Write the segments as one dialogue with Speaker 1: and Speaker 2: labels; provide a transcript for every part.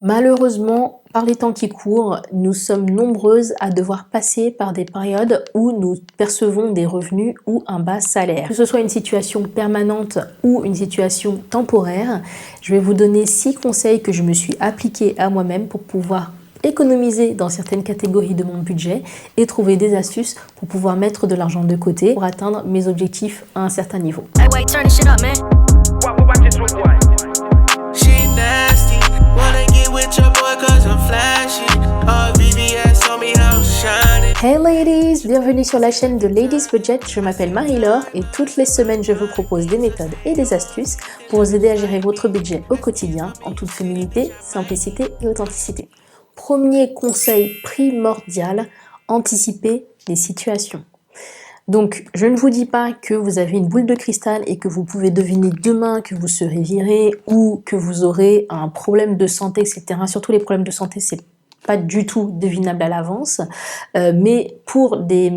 Speaker 1: Malheureusement, par les temps qui courent, nous sommes nombreuses à devoir passer par des périodes où nous percevons des revenus ou un bas salaire. Que ce soit une situation permanente ou une situation temporaire, je vais vous donner 6 conseils que je me suis appliqués à moi-même pour pouvoir économiser dans certaines catégories de mon budget et trouver des astuces pour pouvoir mettre de l'argent de côté pour atteindre mes objectifs à un certain niveau. Hey ladies, bienvenue sur la chaîne de Ladies Budget, je m'appelle Marie-Laure et toutes les semaines je vous propose des méthodes et des astuces pour vous aider à gérer votre budget au quotidien en toute féminité, simplicité et authenticité. Premier conseil primordial, anticiper les situations. Donc, je ne vous dis pas que vous avez une boule de cristal et que vous pouvez deviner demain que vous serez viré ou que vous aurez un problème de santé, etc. Surtout les problèmes de santé, c'est pas du tout devinable à l'avance. Mais pour des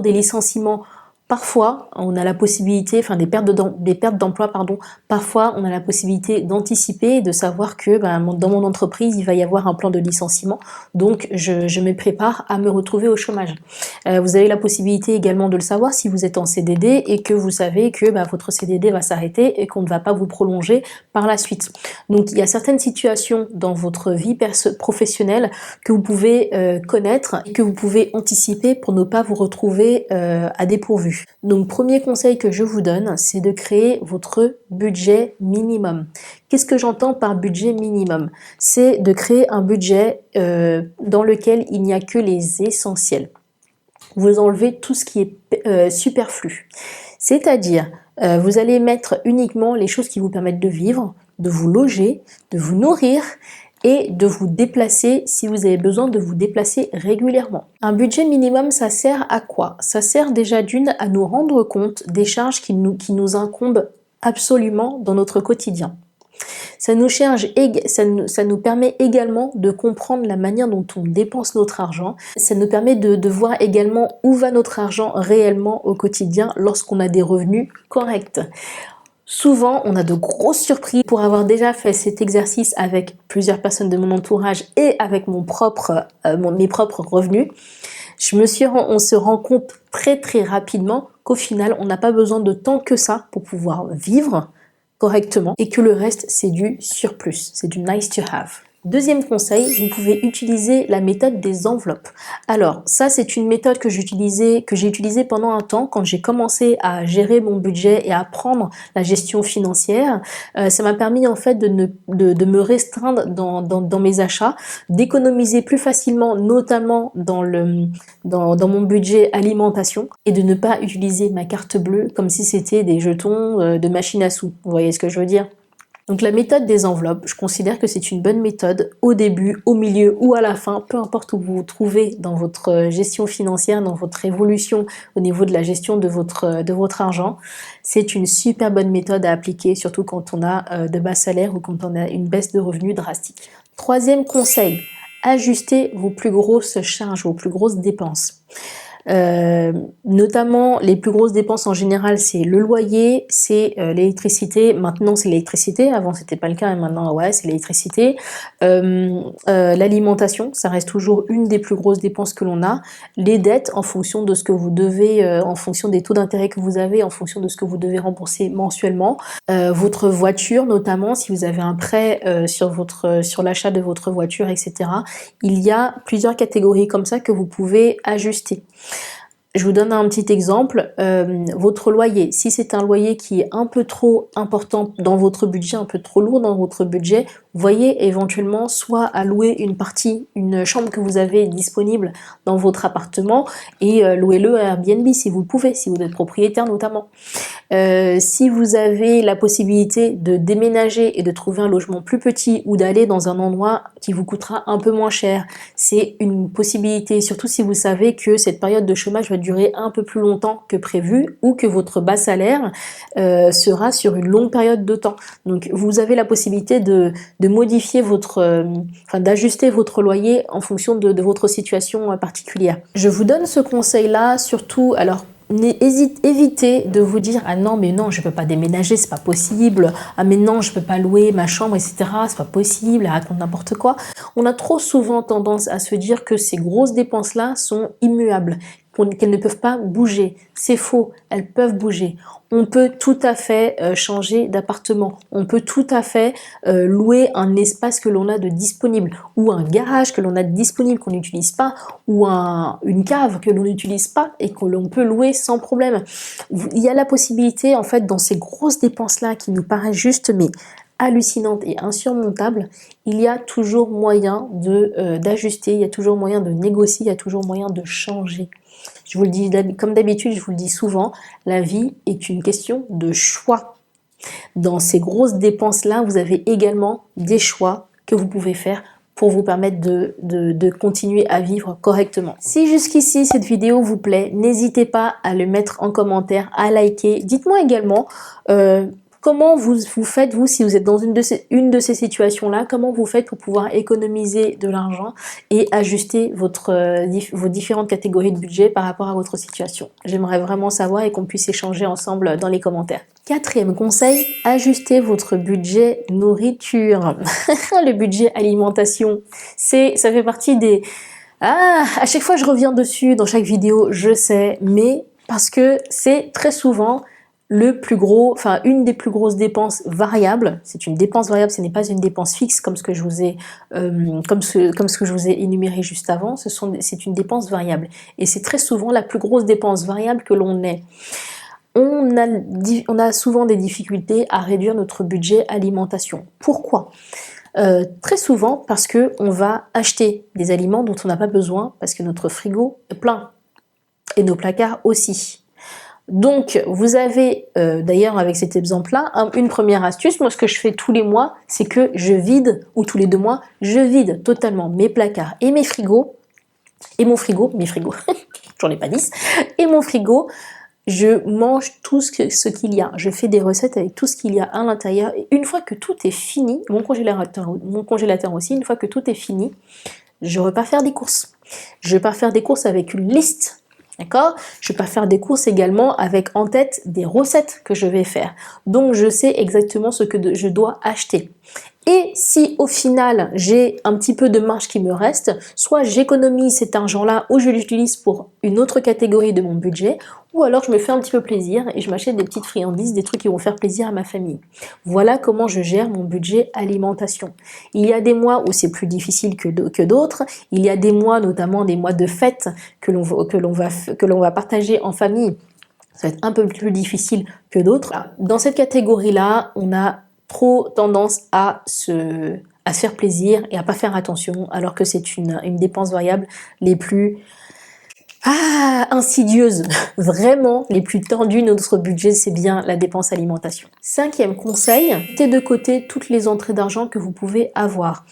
Speaker 1: licenciements, parfois, on a la possibilité, enfin des pertes d'emploi, parfois on a la possibilité d'anticiper et de savoir que dans mon entreprise, il va y avoir un plan de licenciement. Donc, je me prépare à me retrouver au chômage. Vous avez la possibilité également de le savoir si vous êtes en CDD et que vous savez que votre CDD va s'arrêter et qu'on ne va pas vous prolonger par la suite. Donc, il y a certaines situations dans votre vie professionnelle que vous pouvez connaître et que vous pouvez anticiper pour ne pas vous retrouver à dépourvu. Donc, premier conseil que je vous donne, c'est de créer votre budget minimum. Qu'est-ce que j'entends par budget minimum? C'est de créer un budget dans lequel il n'y a que les essentiels. Vous enlevez tout ce qui est superflu. C'est-à-dire, vous allez mettre uniquement les choses qui vous permettent de vivre, de vous loger, de vous nourrir et de vous déplacer si vous avez besoin de vous déplacer régulièrement. Un budget minimum, ça sert à quoi? Ça sert déjà d'une à nous rendre compte des charges qui nous incombent absolument dans notre quotidien. Ça nous permet également de comprendre la manière dont on dépense notre argent. Ça nous permet de voir également où va notre argent réellement au quotidien lorsqu'on a des revenus corrects. Souvent, on a de grosses surprises. Pour avoir déjà fait cet exercice avec plusieurs personnes de mon entourage et avec mes propres revenus, on se rend compte très rapidement qu'au final, on n'a pas besoin de tant que ça pour pouvoir vivre correctement et que le reste, c'est du surplus, c'est du nice to have. Deuxième conseil, vous pouvez utiliser la méthode des enveloppes. Alors, ça, c'est une méthode que j'ai utilisée pendant un temps quand j'ai commencé à gérer mon budget et à apprendre la gestion financière. Ça m'a permis en fait de me restreindre dans mes achats, d'économiser plus facilement, notamment dans mon budget alimentation, et de ne pas utiliser ma carte bleue comme si c'était des jetons de machine à sous. Vous voyez ce que je veux dire? Donc la méthode des enveloppes, je considère que c'est une bonne méthode au début, au milieu ou à la fin, peu importe où vous vous trouvez dans votre gestion financière, dans votre évolution au niveau de la gestion de votre argent. C'est une super bonne méthode à appliquer, surtout quand on a de bas salaires ou quand on a une baisse de revenus drastique. Troisième conseil, ajustez vos plus grosses charges, vos plus grosses dépenses. Notamment les plus grosses dépenses en général, c'est le loyer, c'est l'électricité. Maintenant c'est l'électricité, avant c'était pas le cas et maintenant ouais c'est l'électricité. L'alimentation, ça reste toujours une des plus grosses dépenses que l'on a. Les dettes en fonction de ce que vous devez, en fonction des taux d'intérêt que vous avez, en fonction de ce que vous devez rembourser mensuellement. Votre voiture notamment, si vous avez un prêt sur l'achat de votre voiture, etc. Il y a plusieurs catégories comme ça que vous pouvez ajuster. Je vous donne un petit exemple, votre loyer, si c'est un loyer qui est un peu trop important dans votre budget, un peu trop lourd dans votre budget, voyez éventuellement soit à louer une chambre que vous avez disponible dans votre appartement et louez-le à Airbnb si vous le pouvez, si vous êtes propriétaire notamment. Si vous avez la possibilité de déménager et de trouver un logement plus petit ou d'aller dans un endroit qui vous coûtera un peu moins cher, c'est une possibilité, surtout si vous savez que cette période de chômage va durer un peu plus longtemps que prévu ou que votre bas salaire sera sur une longue période de temps. Donc vous avez la possibilité de modifier d'ajuster votre loyer en fonction de votre situation particulière. Je vous donne ce conseil-là surtout, alors évitez de vous dire ah non mais non je peux pas déménager, c'est pas possible, ah mais non je peux pas louer ma chambre, etc., c'est pas possible, elle raconte n'importe quoi. On a trop souvent tendance à se dire que ces grosses dépenses là sont immuables, qu'elles ne peuvent pas bouger. C'est faux, elles peuvent bouger. On peut tout à fait changer d'appartement, on peut tout à fait louer un espace que l'on a de disponible, ou un garage que l'on a de disponible qu'on n'utilise pas, ou une cave que l'on n'utilise pas et que l'on peut louer sans problème. Il y a la possibilité en fait dans ces grosses dépenses là qui nous paraissent juste mais hallucinante et insurmontable, il y a toujours moyen d'ajuster, il y a toujours moyen de négocier, il y a toujours moyen de changer. Je vous le dis comme d'habitude, je vous le dis souvent, la vie est une question de choix. Dans ces grosses dépenses-là, vous avez également des choix que vous pouvez faire pour vous permettre de continuer à vivre correctement. Si jusqu'ici cette vidéo vous plaît, n'hésitez pas à le mettre en commentaire, à liker. Dites-moi également comment vous faites, vous, si vous êtes dans une de ces situations-là, comment vous faites pour pouvoir économiser de l'argent et ajuster vos différentes catégories de budget par rapport à votre situation. J'aimerais vraiment savoir et qu'on puisse échanger ensemble dans les commentaires. Quatrième conseil, ajustez votre budget nourriture. Le budget alimentation, ça fait partie des... à chaque fois je reviens dessus dans chaque vidéo, je sais, mais parce que c'est très souvent une des plus grosses dépenses variables. C'est une dépense variable, ce n'est pas une dépense fixe comme ce que je vous ai, comme ce que je vous ai énuméré juste avant. C'est une dépense variable et c'est très souvent la plus grosse dépense variable que l'on ait. On a souvent des difficultés à réduire notre budget alimentation. Pourquoi ? Très souvent parce que on va acheter des aliments dont on n'a pas besoin parce que notre frigo est plein et nos placards aussi. Donc, vous avez, d'ailleurs avec cet exemple-là, une première astuce. Moi, ce que je fais tous les mois, c'est que je vide, ou tous les 2 mois, je vide totalement mes placards et mes frigos, mes frigos, j'en ai pas 10, et mon frigo, je mange tout ce qu'il y a. Je fais des recettes avec tout ce qu'il y a à l'intérieur. Et une fois que tout est fini, mon congélateur aussi, une fois que tout est fini, je repars faire des courses. Je pars faire des courses avec une liste. D'accord ? Je peux faire des courses également avec en tête des recettes que je vais faire. Donc, je sais exactement ce que je dois acheter. Et si au final, j'ai un petit peu de marge qui me reste, soit j'économise cet argent-là ou je l'utilise pour une autre catégorie de mon budget, ou alors je me fais un petit peu plaisir et je m'achète des petites friandises, des trucs qui vont faire plaisir à ma famille. Voilà comment je gère mon budget alimentation. Il y a des mois où c'est plus difficile que d'autres. Il y a des mois, notamment des mois de fête que l'on va partager en famille. Ça va être un peu plus difficile que d'autres. Dans cette catégorie-là, on a trop tendance à se faire plaisir et à pas faire attention, alors que c'est une dépense variable les plus insidieuses, vraiment les plus tendues de notre budget, c'est bien la dépense alimentation. 5e conseil, mettez de côté toutes les entrées d'argent que vous pouvez avoir.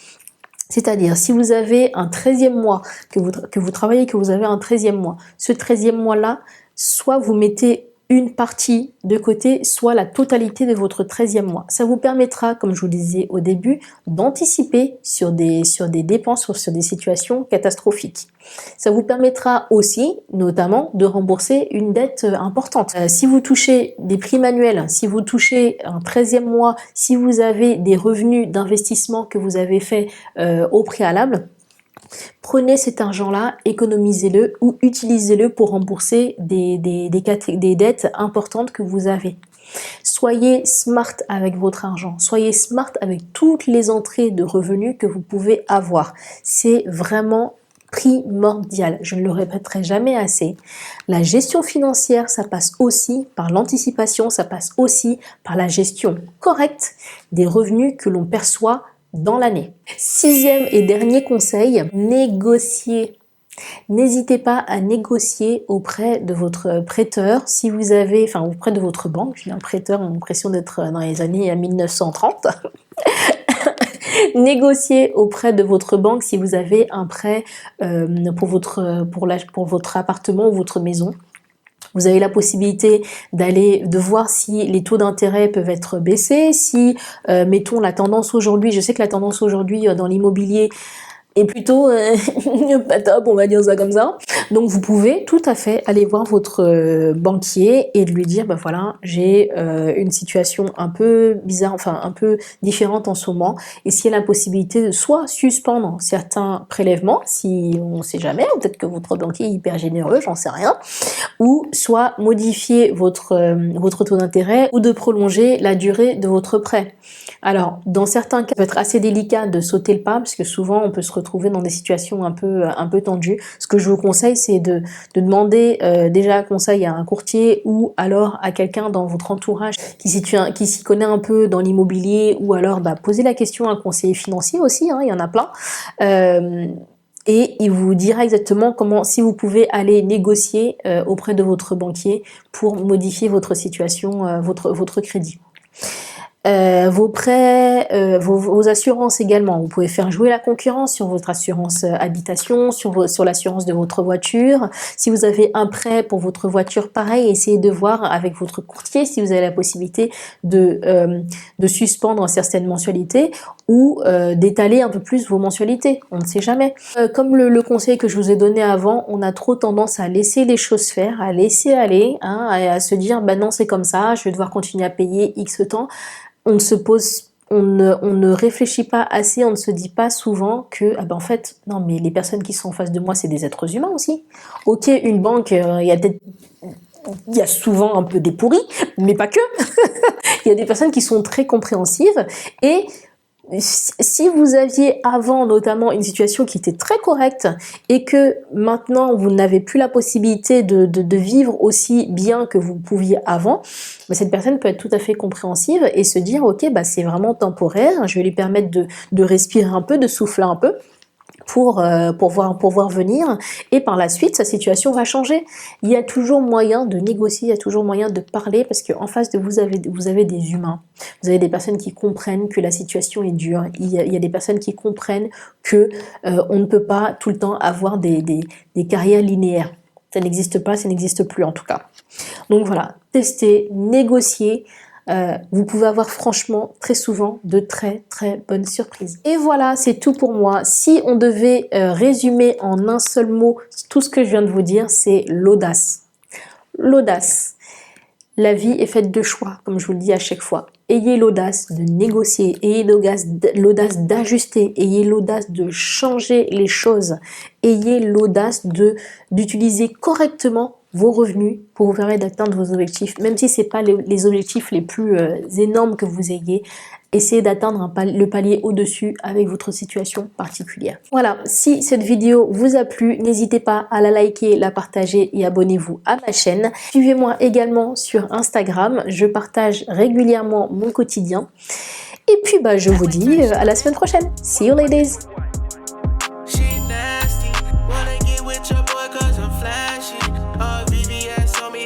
Speaker 1: C'est-à-dire, si vous avez un 13e mois, que vous travaillez, que vous avez un 13e mois, ce 13e mois-là, soit vous mettez une partie de côté, soit la totalité de votre 13e mois. Ça vous permettra, comme je vous le disais au début, d'anticiper sur des dépenses, sur des situations catastrophiques. Ça vous permettra aussi, notamment, de rembourser une dette importante. Si vous touchez des primes annuelles, si vous touchez un 13e mois, si vous avez des revenus d'investissement que vous avez fait au préalable, prenez cet argent-là, économisez-le ou utilisez-le pour rembourser des dettes importantes que vous avez. Soyez smart avec votre argent, soyez smart avec toutes les entrées de revenus que vous pouvez avoir. C'est vraiment primordial, je ne le répéterai jamais assez. La gestion financière, ça passe aussi par l'anticipation, ça passe aussi par la gestion correcte des revenus que l'on perçoit dans l'année. 6e et dernier conseil, négocier. N'hésitez pas à négocier auprès de votre prêteur, si vous avez, auprès de votre banque. J'ai un prêteur, j'ai l'impression d'être dans les années 1930. Négociez auprès de votre banque si vous avez un prêt pour votre appartement ou votre maison. Vous avez la possibilité de voir si les taux d'intérêt peuvent être baissés, si, mettons, la tendance aujourd'hui, je sais que la tendance aujourd'hui dans l'immobilier, est plutôt pas top, on va dire ça comme ça. Donc vous pouvez tout à fait aller voir votre banquier et de lui dire, bah voilà, j'ai une situation un peu bizarre, enfin un peu différente en ce moment. Et s'il y a la possibilité de soit suspendre certains prélèvements, si on ne sait jamais, ou peut-être que votre banquier est hyper généreux, j'en sais rien, ou soit modifier votre taux d'intérêt ou de prolonger la durée de votre prêt. Alors, dans certains cas, ça peut être assez délicat de sauter le pas parce que souvent on peut se retrouver dans des situations un peu tendues. Ce que je vous conseille, c'est de demander déjà conseil à un courtier ou alors à quelqu'un dans votre entourage qui s'y connaît un peu dans l'immobilier, ou alors poser la question à un conseiller financier aussi, hein, il y en a plein. Et il vous dira exactement comment, si vous pouvez aller négocier auprès de votre banquier pour modifier votre situation, votre crédit. Vos prêts, vos assurances également. Vous pouvez faire jouer la concurrence sur votre assurance habitation, sur l'assurance de votre voiture. Si vous avez un prêt pour votre voiture, pareil, essayez de voir avec votre courtier si vous avez la possibilité de suspendre certaines mensualités ou d'étaler un peu plus vos mensualités. On ne sait jamais. Comme le conseil que je vous ai donné avant, on a trop tendance à laisser les choses faire, à laisser aller, hein, à se dire bah non c'est comme ça, je vais devoir continuer à payer X temps. On ne réfléchit pas assez, on ne se dit pas souvent que en fait non mais les personnes qui sont en face de moi c'est des êtres humains aussi. Ok, une banque, il y a souvent un peu des pourris, mais pas que. Il y a des personnes qui sont très compréhensives, et si vous aviez avant notamment une situation qui était très correcte et que maintenant vous n'avez plus la possibilité de vivre aussi bien que vous pouviez avant, cette personne peut être tout à fait compréhensive et se dire ok c'est vraiment temporaire, je vais lui permettre de respirer un peu, de souffler un peu pour voir venir, et par la suite sa situation va changer. Il y a toujours moyen de négocier, il y a toujours moyen de parler, parce qu'en face de vous avez des humains, vous avez des personnes qui comprennent que la situation est dure, il y a des personnes qui comprennent que on ne peut pas tout le temps avoir des carrières linéaires. Ça n'existe pas, ça n'existe plus en tout cas. Donc voilà, testez, négociez. Vous pouvez avoir franchement très souvent de très très bonnes surprises. Et voilà, c'est tout pour moi. Si on devait résumer en un seul mot tout ce que je viens de vous dire, c'est l'audace. L'audace. La vie est faite de choix, comme je vous le dis à chaque fois. Ayez l'audace de négocier, ayez l'audace d'ajuster, ayez l'audace de changer les choses, ayez l'audace d'utiliser correctement vos revenus pour vous permettre d'atteindre vos objectifs, même si ce n'est pas les objectifs les plus énormes que vous ayez. Essayez d'atteindre le palier au-dessus avec votre situation particulière. Voilà, si cette vidéo vous a plu, n'hésitez pas à la liker, la partager et abonnez-vous à ma chaîne. Suivez-moi également sur Instagram, je partage régulièrement mon quotidien. Et puis je vous dis à la semaine prochaine. See you ladies!